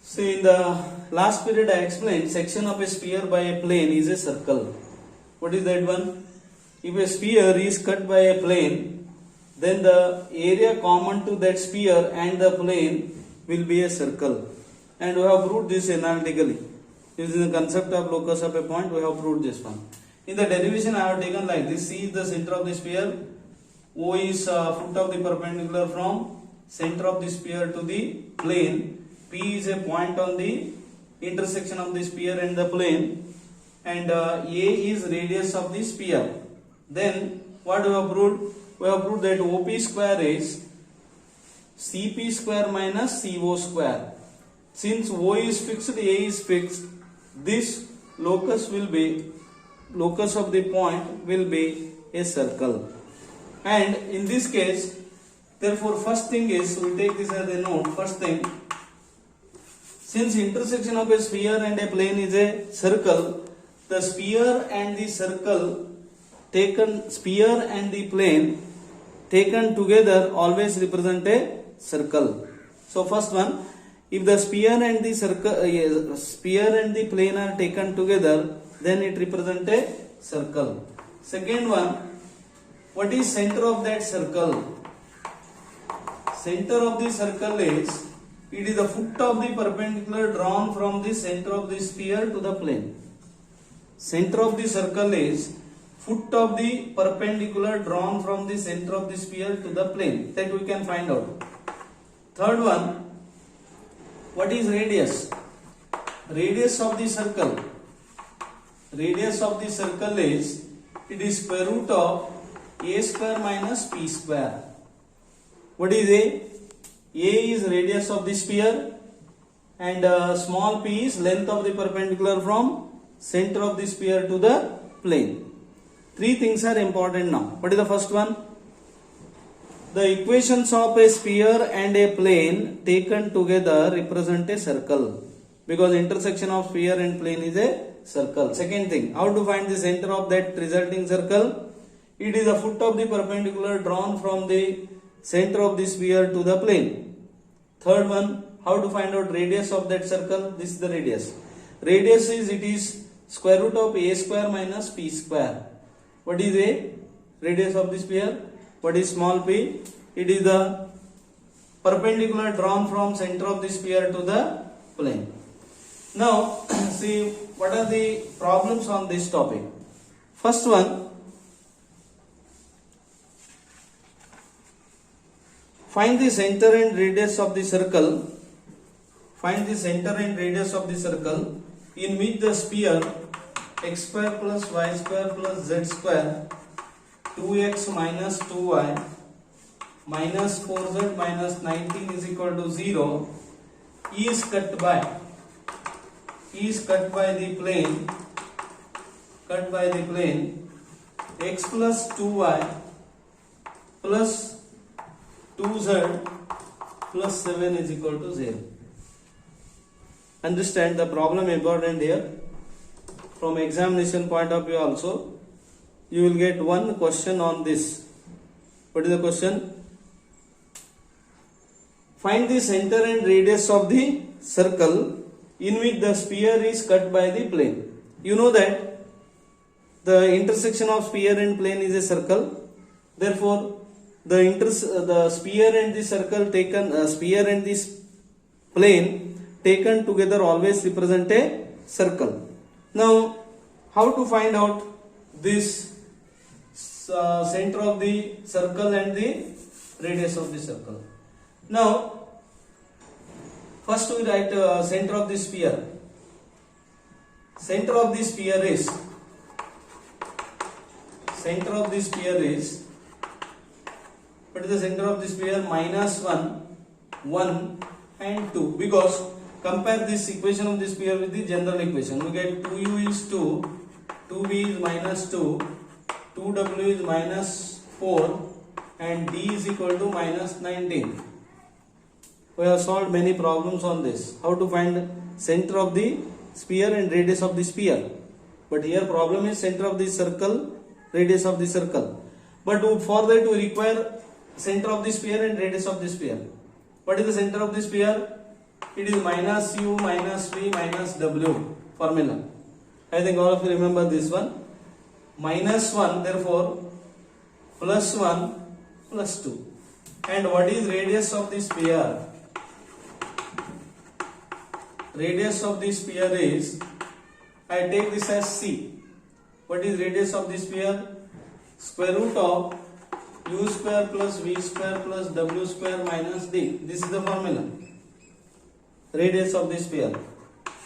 See, in the last period I explained section of a sphere by a plane is a circle. What is that one? If a sphere is cut by a plane, then the area common to that sphere and the plane will be a circle. And we have proved this analytically. Using the concept of locus of a point, we have proved this one. In the derivation I have taken like this. C is the center of the sphere. O is foot of the perpendicular from center of the sphere to the plane. P is a point on the intersection of the sphere and the plane, and A is radius of the sphere. Then what we have proved? We have proved that OP square is CP square minus CO square. Since O is fixed, A is fixed, this locus of the point will be a circle. And in this case, therefore first thing is, we take this as a note, first thing, since intersection of a sphere and a plane is a circle, the sphere and the plane taken together always represent a circle. So first one, if the sphere and the plane are taken together, then it represents a circle. Second one, what is center of that circle? Center of the circle is, it is the foot of the perpendicular drawn from the center of the sphere to the plane. Center of the circle is foot of the perpendicular drawn from the center of the sphere to the plane. That we can find out. Third one, what is radius? Radius of the circle. Radius of the circle is, it is square root of A square minus P square. What is A? A is radius of the sphere, and small p is length of the perpendicular from center of the sphere to the plane. Three things are important now. What is the first one? The equations of a sphere and a plane taken together represent a circle, because intersection of sphere and plane is a circle. Second thing, how to find the center of that resulting circle? It is the foot of the perpendicular drawn from the center of the sphere to the plane. Third one, how to find out radius of that circle? This is the radius. Radius is, it is square root of A square minus P square. What is A? Radius of the sphere. What is small p? It is the perpendicular drawn from center of the sphere to the plane. Now, see what are the problems on this topic. First one, find the center and radius of the circle. Find the center and radius of the circle in which the sphere x square plus y square plus z square 2x minus 2y minus 4z minus 19 is equal to 0 is cut by the plane x plus 2y plus 2z plus 7 is equal to 0. Understand the problem important here. From examination point of view also, you will get one question on this. What is the question? Find the center and radius of the circle in which the sphere is cut by the plane. You know that the intersection of sphere and plane is a circle. Therefore, the sphere and the circle taken, sphere and this plane taken together always represent a circle. Now, how to find out this center of the circle and the radius of the circle? Now, first we write center of the sphere. Center of the sphere is what is the center of the sphere? Minus 1, 1 and 2, because compare this equation of the sphere with the general equation. We get 2u is 2, 2v is minus 2, 2w is minus 4 and d is equal to minus 19. We have solved many problems on this. How to find center of the sphere and radius of the sphere. But here problem is center of the circle, radius of the circle. But for that we require center of the sphere and radius of the sphere. What is the center of the sphere? it is minus u minus v minus w formula. I think all of you remember this one. Minus 1, therefore plus 1 plus 2. And what is radius of the sphere? Radius of the sphere is, I take this as c. What is radius of the sphere? Square root of u square plus v square plus w square minus d. This is the formula. Radius of the sphere.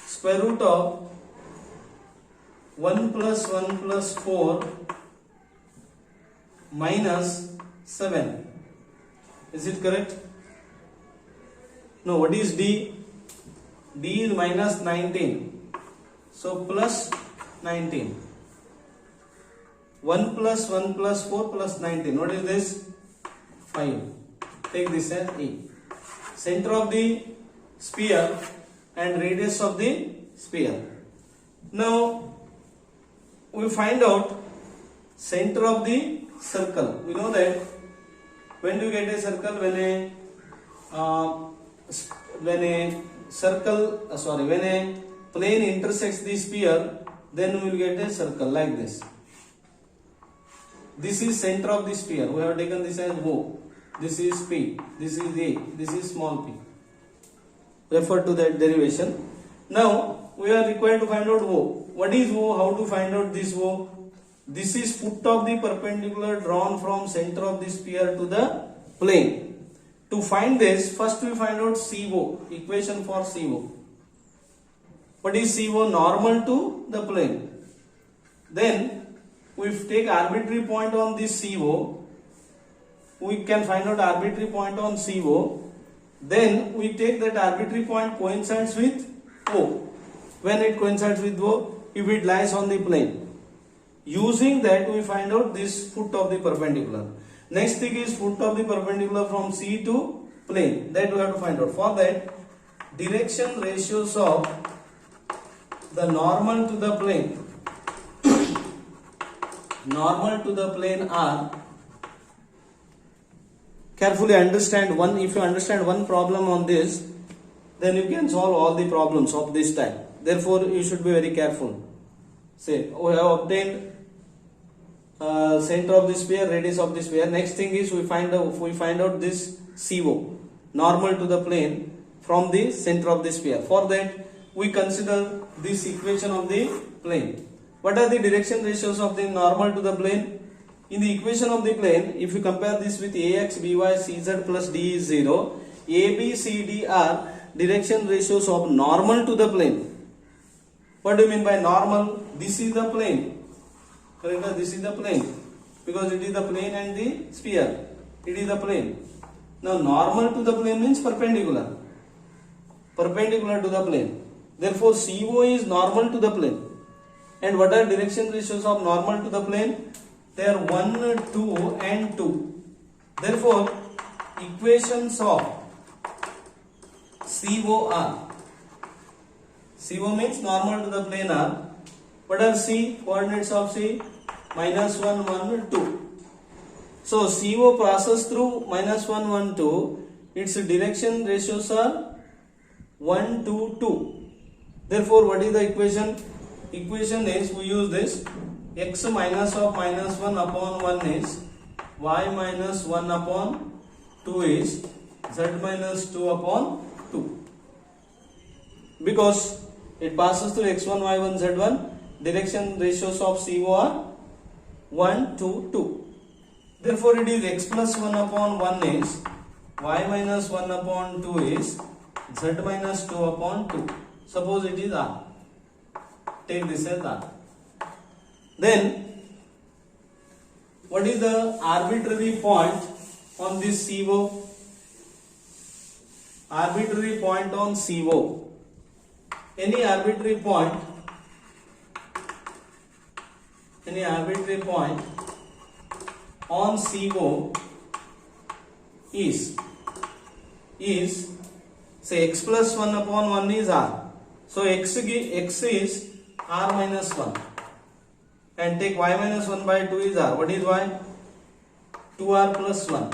Square root of 1 plus 1 plus 4 minus 7. Is it correct? No, what is d? D is minus 19. So plus 19. 1 plus 1 plus 4 plus 19. What is this? 5. Take this as E. Center of the sphere and radius of the sphere. Now we find out center of the circle. We know that when do you get a circle? When a plane intersects the sphere, then we will get a circle like this. This is center of the sphere. We have taken this as O. This is P. This is A. This is small p. Refer to that derivation. Now we are required to find out O. What is O? How to find out this O? This is foot of the perpendicular drawn from center of the sphere to the plane. To find this, first we find out CO, equation for CO. What is CO? Normal to the plane. Then we take arbitrary point on this CO. We can find out arbitrary point on CO. Then we take that arbitrary point coincides with O. When it coincides with O, if it lies on the plane. Using that, we find out this foot of the perpendicular. Next thing is foot of the perpendicular from C to plane. That we have to find out. For that, direction ratios of the normal to the plane are, carefully understand one. If you understand one problem on this, then you can solve all the problems of this type. Therefore, you should be very careful. Say, we have obtained center of the sphere, radius of the sphere. Next thing is we find out this CO, normal to the plane from the center of the sphere. For that, we consider this equation of the plane. What are the direction ratios of the normal to the plane? In the equation of the plane, if you compare this with AX, BY, CZ plus D is 0, A, B, C, D are direction ratios of normal to the plane. What do you mean by normal? This is the plane. Correct? This is the plane. Because it is the plane and the sphere. It is the plane. Now normal to the plane means perpendicular. Perpendicular to the plane. Therefore CO is normal to the plane. And what are direction ratios of normal to the plane? They are 1, 2 and 2. Therefore equations of CO are, CO means normal to the plane are, what are C? Coordinates of C? Minus 1, 1, 2. So CO passes through minus 1, 1, 2. Its direction ratios are 1, 2, 2. Therefore, what is the equation? Equation is, we use this, x minus of minus 1 upon 1 is y minus 1 upon 2 is z minus 2 upon 2. Because it passes through x1, y1, z1, direction ratios of CO are 1, 2, 2. Therefore, it is x plus 1 upon 1 is y minus 1 upon 2 is z minus 2 upon 2. Suppose it is R. Take this as R. Then, what is the arbitrary point on this CO? Arbitrary point on CO. Any arbitrary point on CO is say x plus 1 upon 1 is R. So x is R minus 1. And take y minus 1 by 2 is R. What is y? 2R plus 1.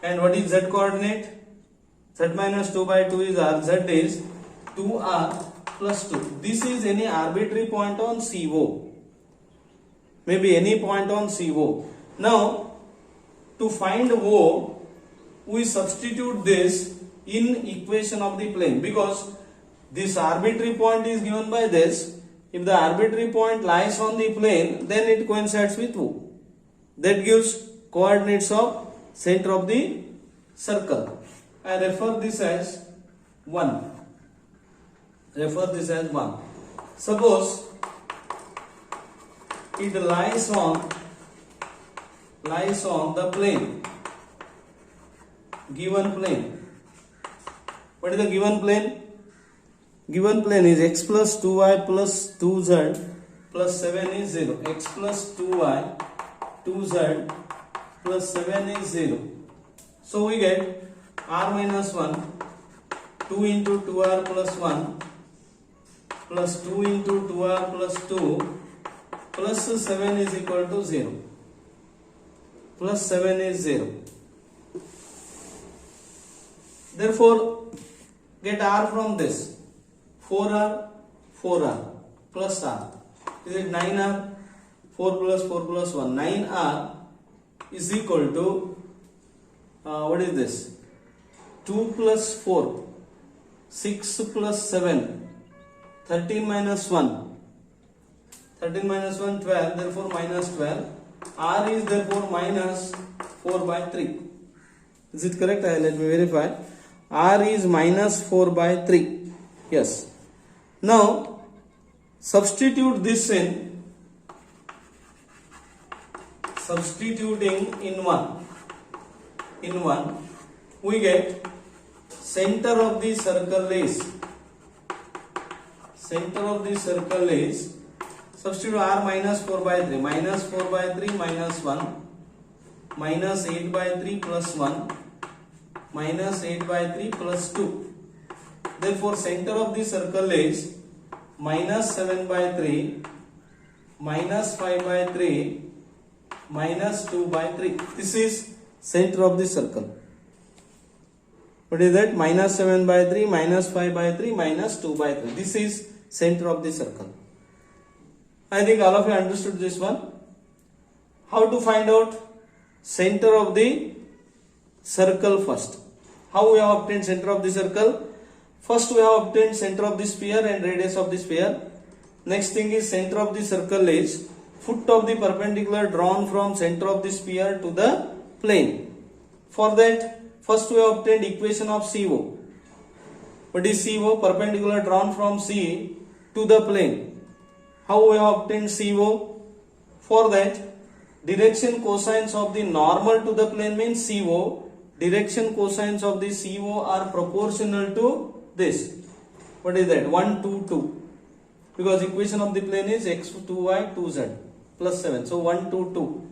And what is z coordinate? Z minus 2 by 2 is R. Z is 2R plus 2. This is any arbitrary point on CO. Maybe any point on CO. Now, to find O, we substitute this in equation of the plane, because this arbitrary point is given by this. If the arbitrary point lies on the plane, then it coincides with O. That gives coordinates of center of the circle. I refer this as 1. Refer this as 1. Suppose it lies on the plane, given plane. What is the given plane? Given plane is x plus 2y plus 2z plus 7 is 0. X plus 2y 2z plus 7 is 0. So we get r minus 1, 2 into 2r plus 1 plus 2 into 2r plus 2 plus 7 is equal to 0. Plus 7 is 0. Therefore, get r from this. 4r plus r. Is it 9r? 4 plus 4 plus 1. 9r is equal to, what is this? 2 plus 4. 6 plus 7. 13 minus 1. 13 minus 1, 12. Therefore, minus 12. R is therefore minus 4 by 3. Is it correct? Let me verify. R is minus 4 by 3. Yes. Now, substitute this in, substituting in 1. In 1, we get center of the circle is, substitute r minus 4 by 3, minus 4 by 3 minus 1, minus 8 by 3 plus 1, minus 8 by 3 plus 2. Therefore, center of the circle is minus 7 by 3, minus 5 by 3, minus 2 by 3. This is center of the circle. What is that? Minus 7 by 3, minus 5 by 3, minus 2 by 3. This is center of the circle. I think all of you understood this one. How to find out center of the circle first? How we have obtained center of the circle? First we have obtained center of the sphere and radius of the sphere. Next thing is center of the circle is foot of the perpendicular drawn from center of the sphere to the plane. For that, first we have obtained equation of CO. What is CO? Perpendicular drawn from C to the plane. How we have obtained CO? For that, direction cosines of the normal to the plane means CO. Direction cosines of the CO are proportional to this. What is that? 1, 2, 2. Because equation of the plane is x, 2y, 2z plus 7. So 1, 2, 2.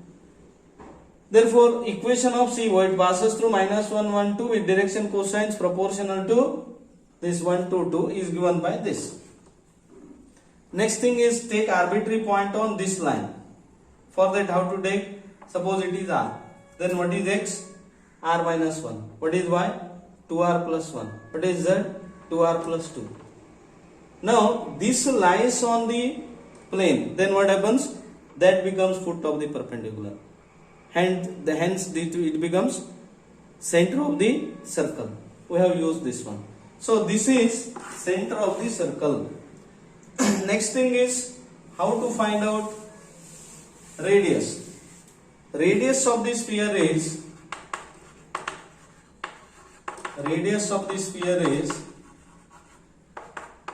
Therefore, equation of CO, it passes through minus 1, 1, 2 with direction cosines proportional to this 1, 2, 2 is given by this. Next thing is take arbitrary point on this line. For that, how to take? Suppose it is r. Then what is x? R minus 1. What is y? 2r plus 1. What is z? 2r plus 2. Now, this lies on the plane. Then what happens? That becomes foot of the perpendicular. Hence, it becomes center of the circle. We have used this one. So, this is center of the circle. Next thing is how to find out radius. Radius of the sphere is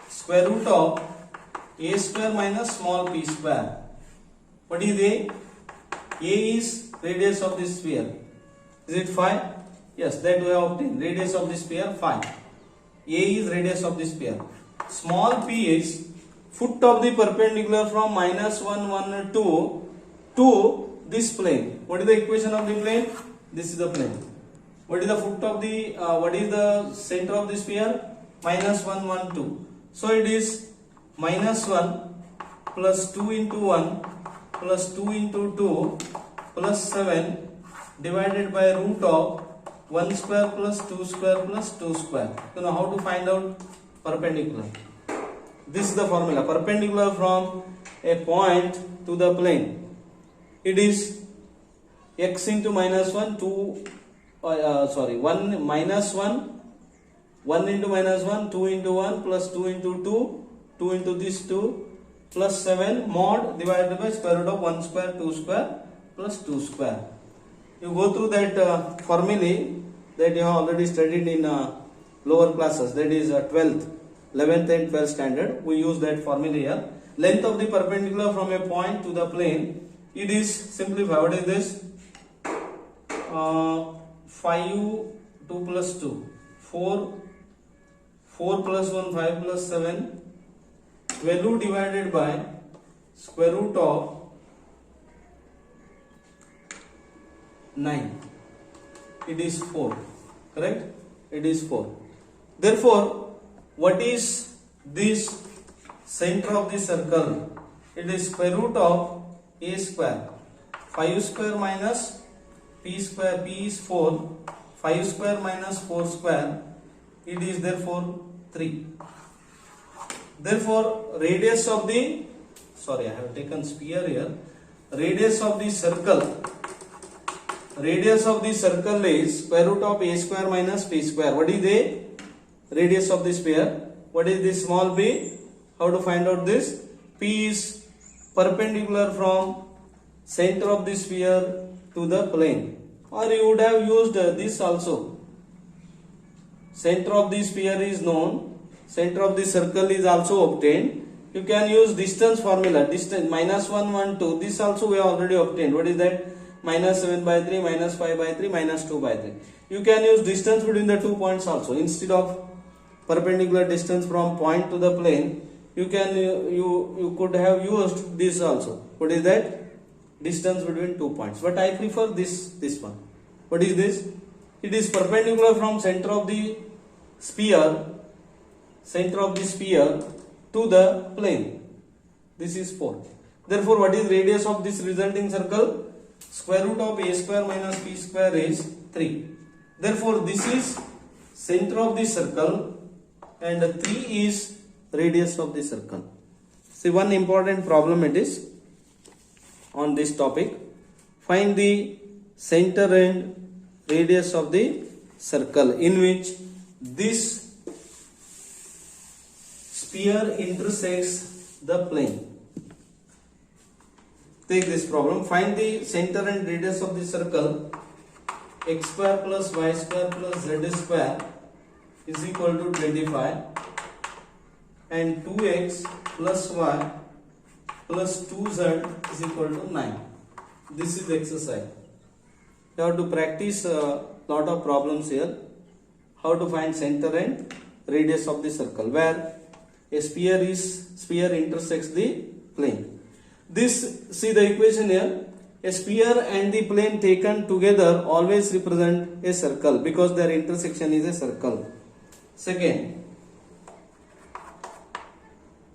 square root of a square minus small p square. What is a? A is radius of the sphere. Is it 5? Yes, that we have obtained. Radius of the sphere 5. A is radius of the sphere. Small p is foot of the perpendicular from minus 1, 1, 2 to this plane. What is the equation of the plane? This is the plane. What is the foot of the, what is the center of the sphere? Minus 1, 1, 2. So it is minus 1 plus 2 into 1 plus 2 into 2 plus 7 divided by root of 1 square plus 2 square plus 2 square. You know how to find out perpendicular. This is the formula. Perpendicular from a point to the plane. It is x into minus 1, 1 minus 1, 1 into minus 1, 2 into 1 plus 2 into 2, 2 into this 2 plus 7 mod divided by square root of 1 square, 2 square plus 2 square. You go through that formulae that you have already studied in lower classes, that is 12th, 11th and 12th standard. We use that formula here. Length of the perpendicular from a point to the plane, it is simplified. What is this? 5 2 plus 2, 4 plus 1, 5 plus 7, value divided by square root of 9. It is 4. Correct? It is 4. Therefore, what is this center of the circle? It is square root of a square. 5 square minus p square. P is 4. 5 square minus 4 square. It is therefore 3. Therefore, radius of the, I have taken sphere here. Radius of the circle. Radius of the circle is square root of a square minus p square. What is the radius of the sphere? What is this small b? How to find out this? P is perpendicular from center of the sphere to the plane. Or you would have used this also. Center of the sphere is known. Center of the circle is also obtained. You can use distance formula. Distance minus 1, 1, 2. This also we have already obtained. What is that? Minus 7 by 3, minus 5 by 3, minus 2 by 3. You can use distance between the 2 points also. Instead of perpendicular distance from point to the plane, you could have used this also. What is that? Distance between 2 points. But I prefer this one. What is this? It is perpendicular from center of the sphere to the plane. This is 4. Therefore, what is radius of this resulting circle? Square root of a square minus p square is 3. Therefore, this is center of the circle and 3 is radius of the circle. See, one important problem it is on this topic. Find the center and radius of the circle in which this sphere intersects the plane. Take this problem. Find the center and radius of the circle. X square plus y square plus z square is equal to 25 and 2x plus y plus 2z is equal to 9. This is exercise. You have to practice a lot of problems here. How to find center and radius of the circle where a sphere intersects the plane. See the equation here. A sphere and the plane taken together always represent a circle because their intersection is a circle. Second,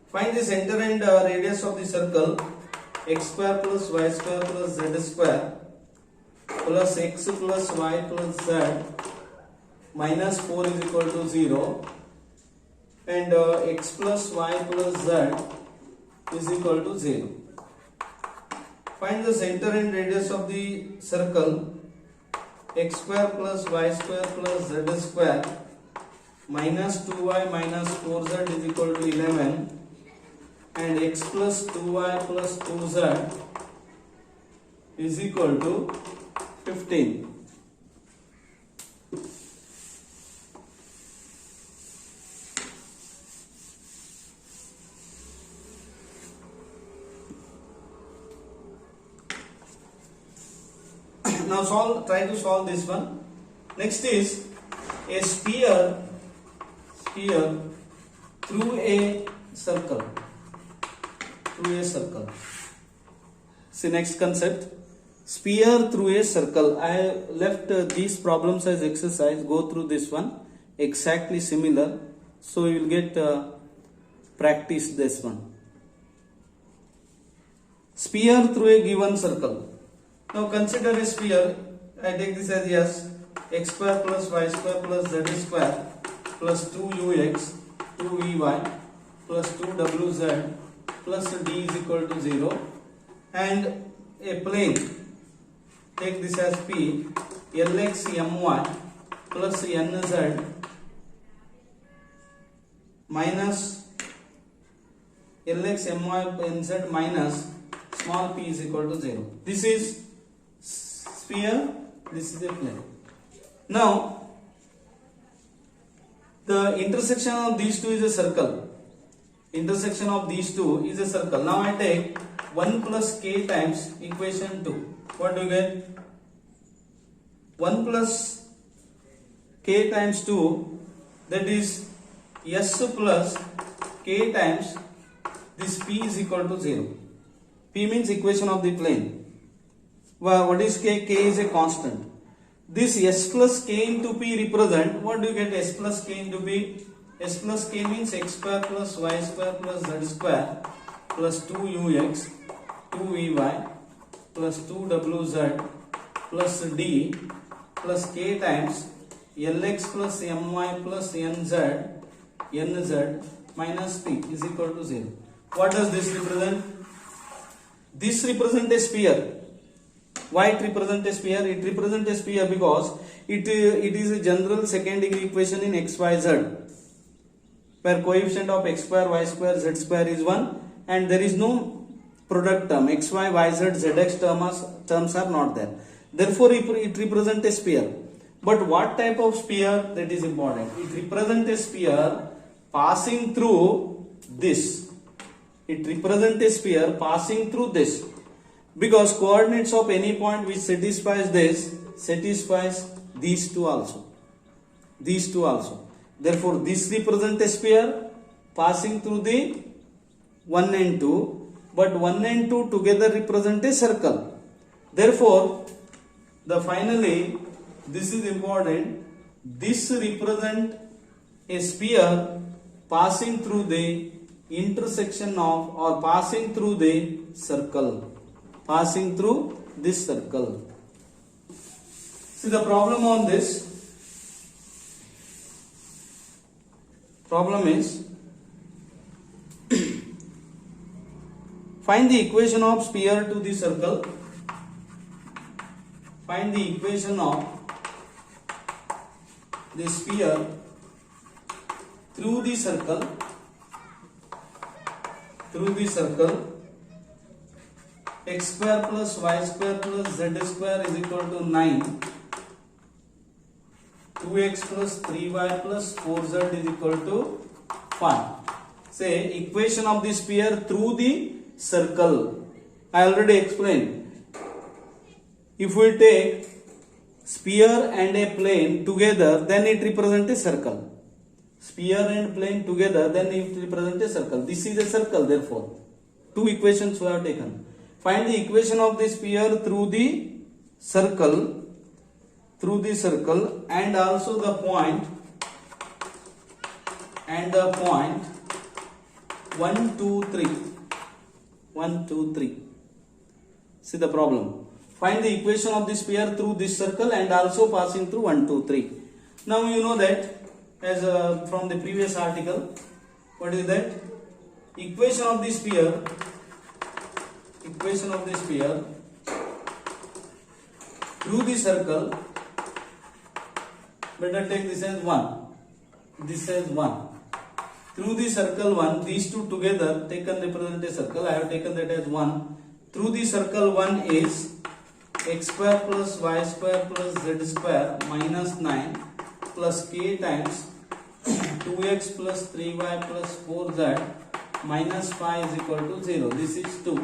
find the center and radius of the circle. X square plus y square plus z square plus x plus y plus z minus 4 is equal to 0 and x plus y plus z is equal to 0. Find the center and radius of the circle. X square plus y square plus z square minus 2y minus 4z is equal to 11 and x plus 2y plus 2z is equal to 15. Now try to solve this one. Next is a sphere through a circle. See next concept. Sphere through a circle. I left these problems as exercise. Go through this one. Exactly similar. So you will get practice this one. Sphere through a given circle. Now consider a sphere. I take this as yes, x square plus y square plus z square plus 2ux 2vy plus 2wz plus d is equal to 0, and a plane, take this as p, lx my plus nz minus lx my nz minus small p is equal to 0. This is sphere, this is a plane. Now the intersection of these two is a circle. Intersection of these two is a circle. Now I take 1 plus k times equation 2. What do you get? 1 plus k times 2, that is s plus k times this p is equal to 0. P means equation of the plane. Well, what is k? K is a constant. This s plus k into p represent, what do you get? S plus k into p. S plus k means x square plus y square plus z square plus 2ux 2vy plus 2wz plus d plus k times lx plus my plus nz minus p is equal to 0. What does this represent? This represents a sphere. Why it represents a sphere? It represents a sphere because it is a general second degree equation in x, y, z, where coefficient of x square, y square, z square is 1, and there is no product term. X, y, y, z, zx terms are not there. Therefore, it represents a sphere. But what type of sphere? That is important. It represents a sphere passing through this. It represents a sphere passing through this, because coordinates of any point which satisfies this satisfies these two also. These two also. Therefore, this represents a sphere passing through the 1 and 2, but 1 and 2 together represent a circle. Therefore, finally, this is important. This represents a sphere passing through the intersection of, or passing through the circle. Passing through this circle. See the problem on this. Problem is, find the equation of sphere to the circle. Find the equation of the sphere through the circle. Through the circle, x square plus y square plus z square is equal to 9. 2x plus 3y plus 4z is equal to 5. Say equation of the sphere through the circle. I already explained. If we take sphere and a plane together, then it represents a circle. Sphere and plane together, then it represents a circle. This is a circle, therefore. Two equations we have taken. Find the equation of the sphere through the circle. Through the circle, and also the point. And the point 1, 2, 3. 1, 2, 3. See the problem. Find the equation of the sphere through this circle and also passing through 1, 2, 3. Now you know that, as from the previous article, what is that? Equation of the sphere. Equation of the sphere through the circle. Better take this as 1. This as 1. Through the circle 1, these two together taken represent a circle. I have taken that as 1. Through the circle 1 is x square plus y square plus z square minus 9 plus k times 2x plus 3y plus 4z minus 5 is equal to 0. This is 2.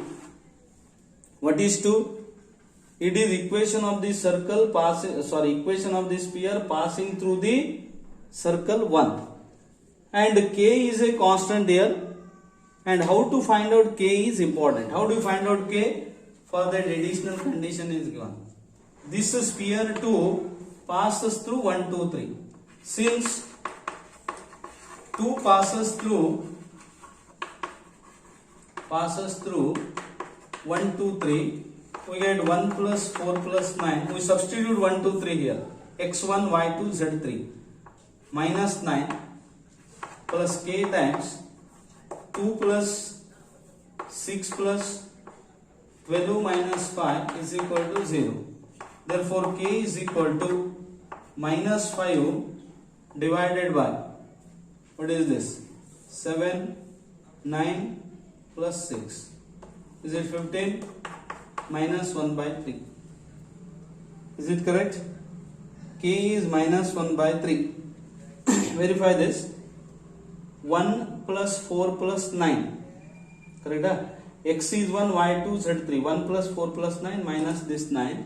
What is 2? It is equation of the circle equation of the sphere passing through the circle 1. And k is a constant here. And how to find out k is important. How do you find out k? For that additional condition is given. This sphere 2 passes through 1, 2, 3. Since 2 passes through 1, 2, 3, we get 1 plus 4 plus 9. We substitute 1, 2, 3 here. x1 y2 z3 minus 9 plus k times 2 plus 6 plus 12 minus 5 is equal to 0. Therefore, k is equal to minus 5 divided by, what is this? 7, 9 plus 6. Is it 15? Minus 1 by 3. Is it correct? K is minus 1 by 3. Verify this. 1 plus 4 plus 9. Correct? Huh? X is 1, y2, z3. 1 plus 4 plus 9 minus this 9.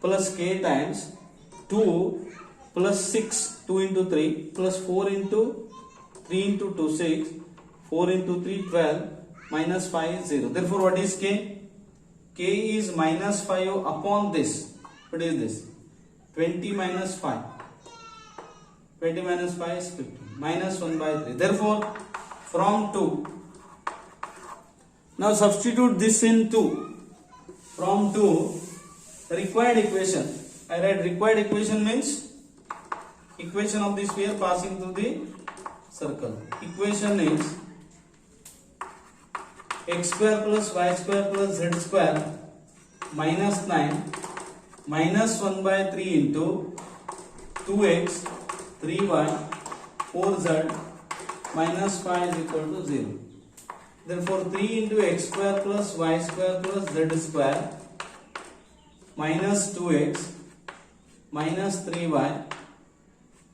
Plus k times 2 plus 6, 2 into 3 plus 4 into 3 into 2, 6. 4 into 3, 12. Minus 5 is 0. Therefore, what is k? K is minus 5 upon this. What is this? 20 minus 5. 20 minus 5 is 50. Minus 1 by 3. Therefore, from 2. Now substitute this in 2. From 2, required equation. I write required equation means equation of the sphere passing through the circle. Equation is x square plus y square plus z square minus 9 minus 1 by 3 into 2x 3y 4z minus 5 is equal to 0. Therefore, 3 into x square plus y square plus z square minus 2x minus 3y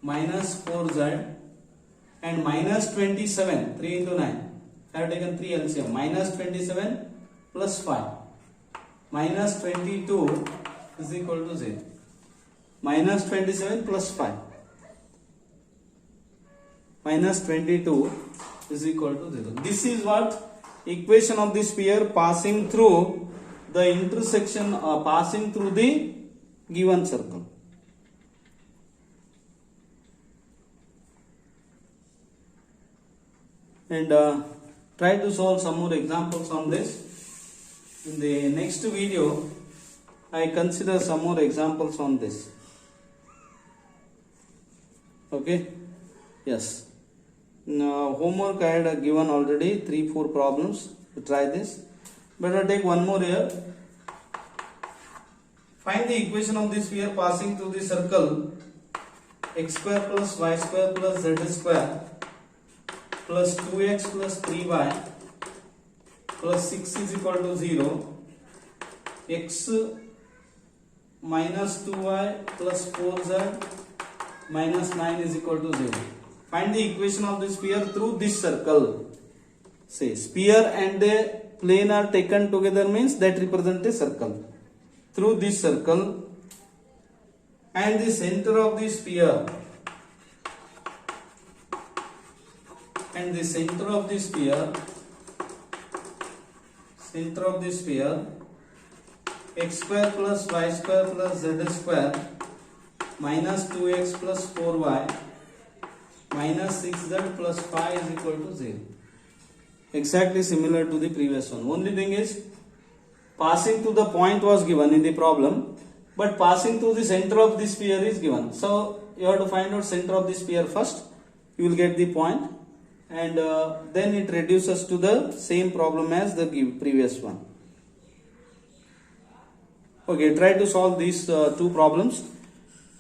minus 4z and minus 27, 3 into 9. I have taken 3 LCM. Minus 27 plus 5. Minus 22 is equal to 0. Minus 27 plus 5. Minus 22 is equal to 0. This is what equation of the sphere passing through the intersection, passing through the given circle. And try to solve some more examples on this. In the next video, I consider some more examples on this. Okay? Yes. Now, homework I had given already 3-4 problems to try this. Better take one more here. Find the equation of the sphere passing through the circle x square plus y square plus z square plus 2x plus 3y plus 6 is equal to 0. X minus 2y plus 4z minus 9 is equal to 0. Find the equation of the sphere through this circle. Say sphere and the plane are taken together means that represent a circle. Through this circle and the center of the sphere and the center of the sphere x square plus y square plus z square minus 2x plus 4y minus 6z plus 5 is equal to 0. Exactly similar to the previous one. Only thing is passing to the point was given in the problem, but passing to the center of the sphere is given. So you have to find out center of the sphere first. You will get the point, and then it reduces to the same problem as the previous one. Okay, try to solve these two problems,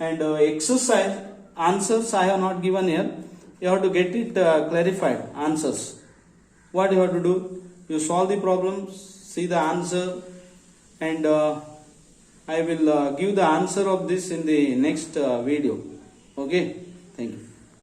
and exercise answers I have not given here. You have to get it clarified. Answers. What you have to do? You solve the problem, see the answer, and I will give the answer of this in the next video. Okay, thank you.